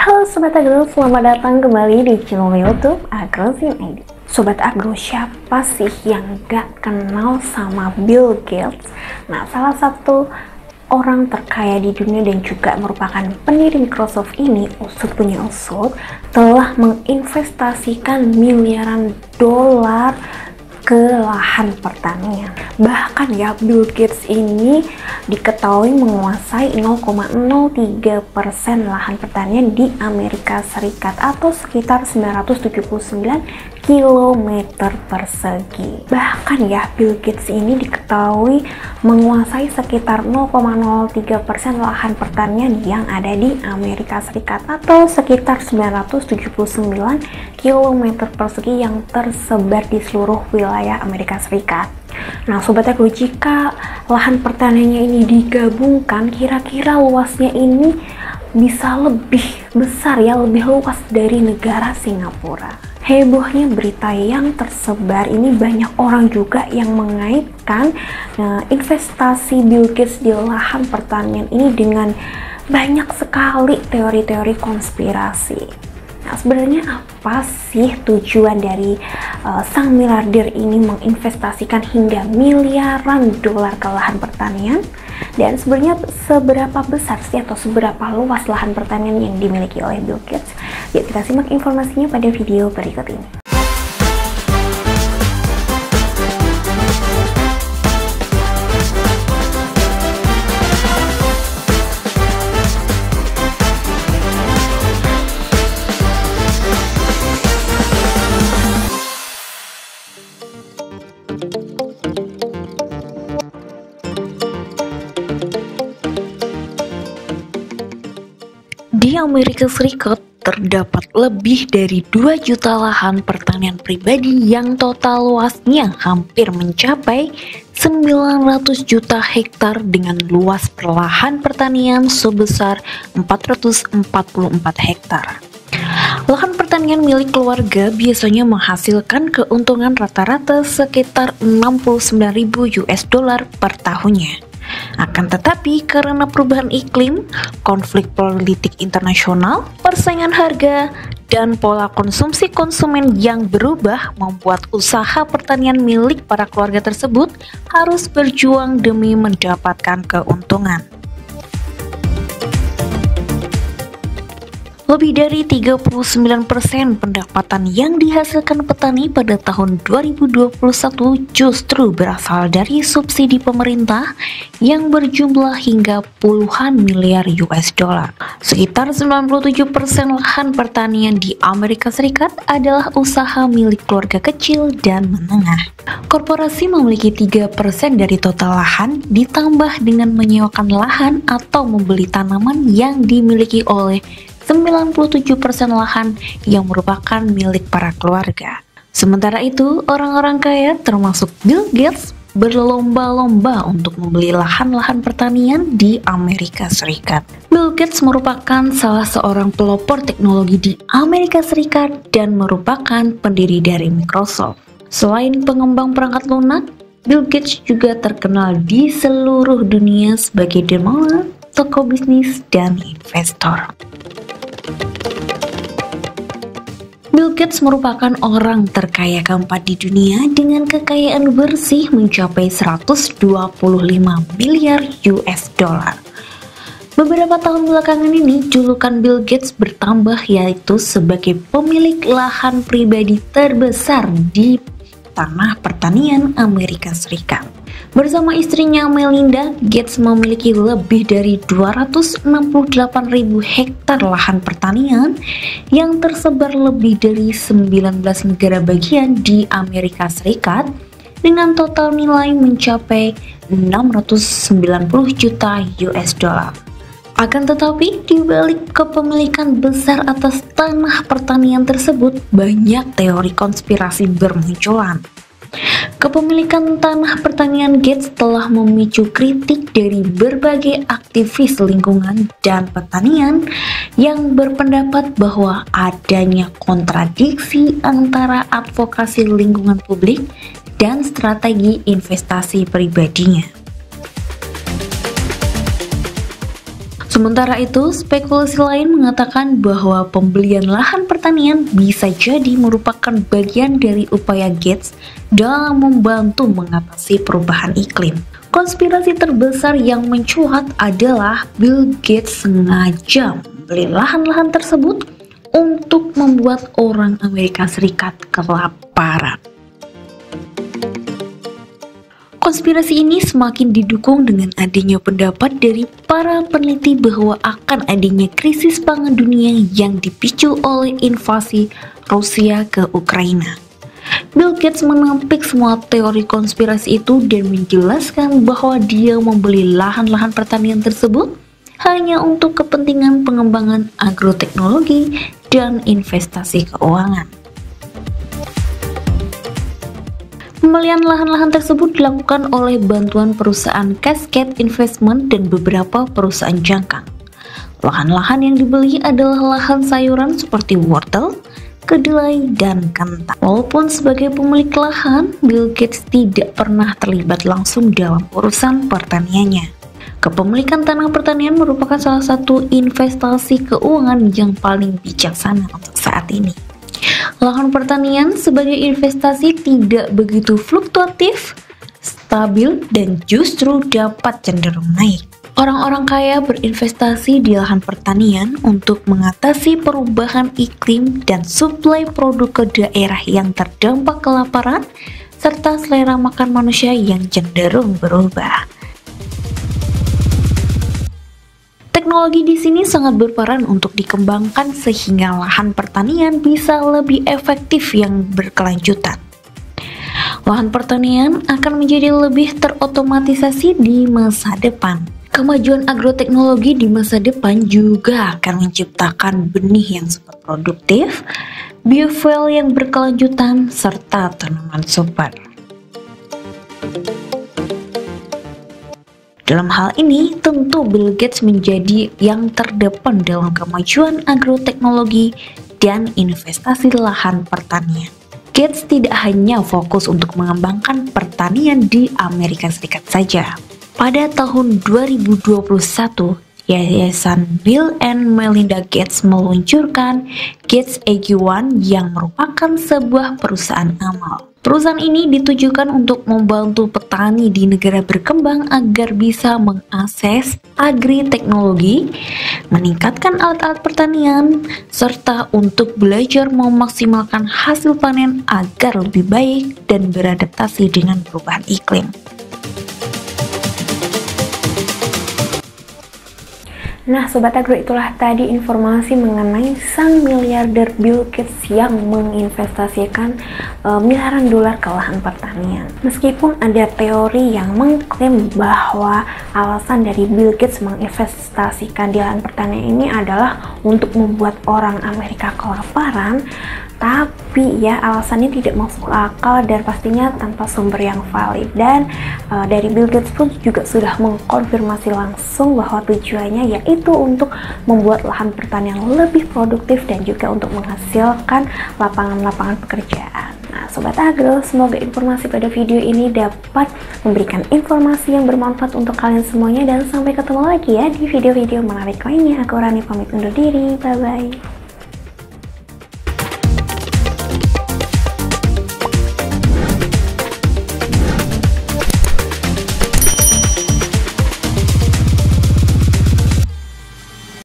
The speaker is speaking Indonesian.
Halo Sobat Agro, selamat datang kembali di channel YouTube Agrozin ID. Sobat Agro, siapa sih yang gak kenal sama Bill Gates? Nah, salah satu orang terkaya di dunia dan juga merupakan pendiri Microsoft ini, usut punya usut, telah menginvestasikan miliaran dolar ke lahan pertanian. Bahkan ya, Bill Gates ini diketahui menguasai 0,03% lahan pertanian di Amerika Serikat atau sekitar 979 km persegi. Bahkan ya, Bill Gates ini diketahui menguasai sekitar 0,03% lahan pertanian yang ada di Amerika Serikat atau sekitar 979 km persegi yang tersebar di seluruh wilayah Amerika Serikat. Nah, Sobat Agro, jika lahan pertaniannya ini digabungkan, kira-kira luasnya ini bisa lebih besar ya, lebih luas dari negara Singapura. Hebohnya berita yang tersebar ini, banyak orang juga yang mengaitkan investasi Bill Gates di lahan pertanian ini dengan banyak sekali teori-teori konspirasi. Nah, sebenarnya apa sih tujuan dari sang miliarder ini menginvestasikan hingga miliaran dolar ke lahan pertanian? Dan sebenarnya seberapa besar sih atau seberapa luas lahan pertanian yang dimiliki oleh Bill Gates? Yuk kita simak informasinya pada video berikut ini. Di Amerika Serikat terdapat lebih dari 2 juta lahan pertanian pribadi yang total luasnya hampir mencapai 900 juta hektar dengan luas lahan pertanian sebesar 444 hektar. Lahan pertanian milik keluarga biasanya menghasilkan keuntungan rata-rata sekitar 69.000 US dollar per tahunnya. Akan tetapi, karena perubahan iklim, konflik politik internasional, persaingan harga, dan pola konsumsi konsumen yang berubah membuat usaha pertanian milik para keluarga tersebut harus berjuang demi mendapatkan keuntungan. Lebih dari 39% pendapatan yang dihasilkan petani pada tahun 2021 justru berasal dari subsidi pemerintah yang berjumlah hingga puluhan miliar US dollar. Sekitar 97% lahan pertanian di Amerika Serikat adalah usaha milik keluarga kecil dan menengah. Korporasi memiliki 3% dari total lahan ditambah dengan menyewakan lahan atau membeli tanaman yang dimiliki oleh 97% lahan yang merupakan milik para keluarga. Sementara itu, orang-orang kaya termasuk Bill Gates berlomba-lomba untuk membeli lahan-lahan pertanian di Amerika Serikat. Bill Gates merupakan salah seorang pelopor teknologi di Amerika Serikat dan merupakan pendiri dari Microsoft. Selain pengembang perangkat lunak, Bill Gates juga terkenal di seluruh dunia sebagai dermawan, tokoh bisnis, dan investor. Bill Gates merupakan orang terkaya keempat di dunia dengan kekayaan bersih mencapai 125 miliar US dollar. Beberapa tahun belakangan ini, julukan Bill Gates bertambah yaitu sebagai pemilik lahan pribadi terbesar di tanah pertanian Amerika Serikat. Bersama istrinya Melinda, Gates memiliki lebih dari 268.000 hektar lahan pertanian yang tersebar lebih dari 19 negara bagian di Amerika Serikat dengan total nilai mencapai 690 juta US dollar. Akan tetapi, di balik kepemilikan besar atas tanah pertanian tersebut, banyak teori konspirasi bermunculan. Kepemilikan tanah pertanian Gates telah memicu kritik dari berbagai aktivis lingkungan dan pertanian yang berpendapat bahwa adanya kontradiksi antara advokasi lingkungan publik dan strategi investasi pribadinya. Sementara itu, spekulasi lain mengatakan bahwa pembelian lahan pertanian bisa jadi merupakan bagian dari upaya Gates dalam membantu mengatasi perubahan iklim. Konspirasi terbesar yang mencuat adalah Bill Gates sengaja membeli lahan-lahan tersebut untuk membuat orang Amerika Serikat kelaparan. Konspirasi ini semakin didukung dengan adanya pendapat dari para peneliti bahwa akan adanya krisis pangan dunia yang dipicu oleh invasi Rusia ke Ukraina. Bill Gates menampik semua teori konspirasi itu dan menjelaskan bahwa dia membeli lahan-lahan pertanian tersebut hanya untuk kepentingan pengembangan agroteknologi dan investasi keuangan. Pembelian lahan-lahan tersebut dilakukan oleh bantuan perusahaan Cascade Investment dan beberapa perusahaan jangkang. Lahan-lahan yang dibeli adalah lahan sayuran seperti wortel, kedelai, dan kentang. Walaupun sebagai pemilik lahan, Bill Gates tidak pernah terlibat langsung dalam urusan pertaniannya. Kepemilikan tanah pertanian merupakan salah satu investasi keuangan yang paling bijaksana untuk saat ini. Lahan pertanian sebagai investasi tidak begitu fluktuatif, stabil, dan justru dapat cenderung naik. Orang-orang kaya berinvestasi di lahan pertanian untuk mengatasi perubahan iklim dan suplai produk ke daerah yang terdampak kelaparan, serta selera makan manusia yang cenderung berubah. Teknologi di sini sangat berperan untuk dikembangkan sehingga lahan pertanian bisa lebih efektif yang berkelanjutan. Lahan pertanian akan menjadi lebih terotomatisasi di masa depan. Kemajuan agroteknologi di masa depan juga akan menciptakan benih yang super produktif, biofuel yang berkelanjutan, serta tanaman super. Dalam hal ini, tentu Bill Gates menjadi yang terdepan dalam kemajuan agroteknologi dan investasi lahan pertanian. Gates tidak hanya fokus untuk mengembangkan pertanian di Amerika Serikat saja. Pada tahun 2021, Yayasan Bill and Melinda Gates meluncurkan Gates AG1 yang merupakan sebuah perusahaan amal. Perusahaan ini ditujukan untuk membantu petani di negara berkembang agar bisa mengakses agri-teknologi, meningkatkan alat-alat pertanian, serta untuk belajar memaksimalkan hasil panen agar lebih baik dan beradaptasi dengan perubahan iklim. Nah Sobat Agro, itulah tadi informasi mengenai sang miliarder Bill Gates yang menginvestasikan miliaran dolar ke lahan pertanian. Meskipun ada teori yang mengklaim bahwa alasan dari Bill Gates menginvestasikan di lahan pertanian ini adalah untuk membuat orang Amerika kelaparan, tapi ya alasannya tidak masuk akal dan pastinya tanpa sumber yang valid. Dan dari Bill Gates pun juga sudah mengkonfirmasi langsung bahwa tujuannya yaitu untuk membuat lahan pertanian lebih produktif dan juga untuk menghasilkan lapangan-lapangan pekerjaan. Nah Sobat Agro, semoga informasi pada video ini dapat memberikan informasi yang bermanfaat untuk kalian semuanya, dan sampai ketemu lagi ya di video-video menarik lainnya. Aku Rani pamit undur diri, bye bye.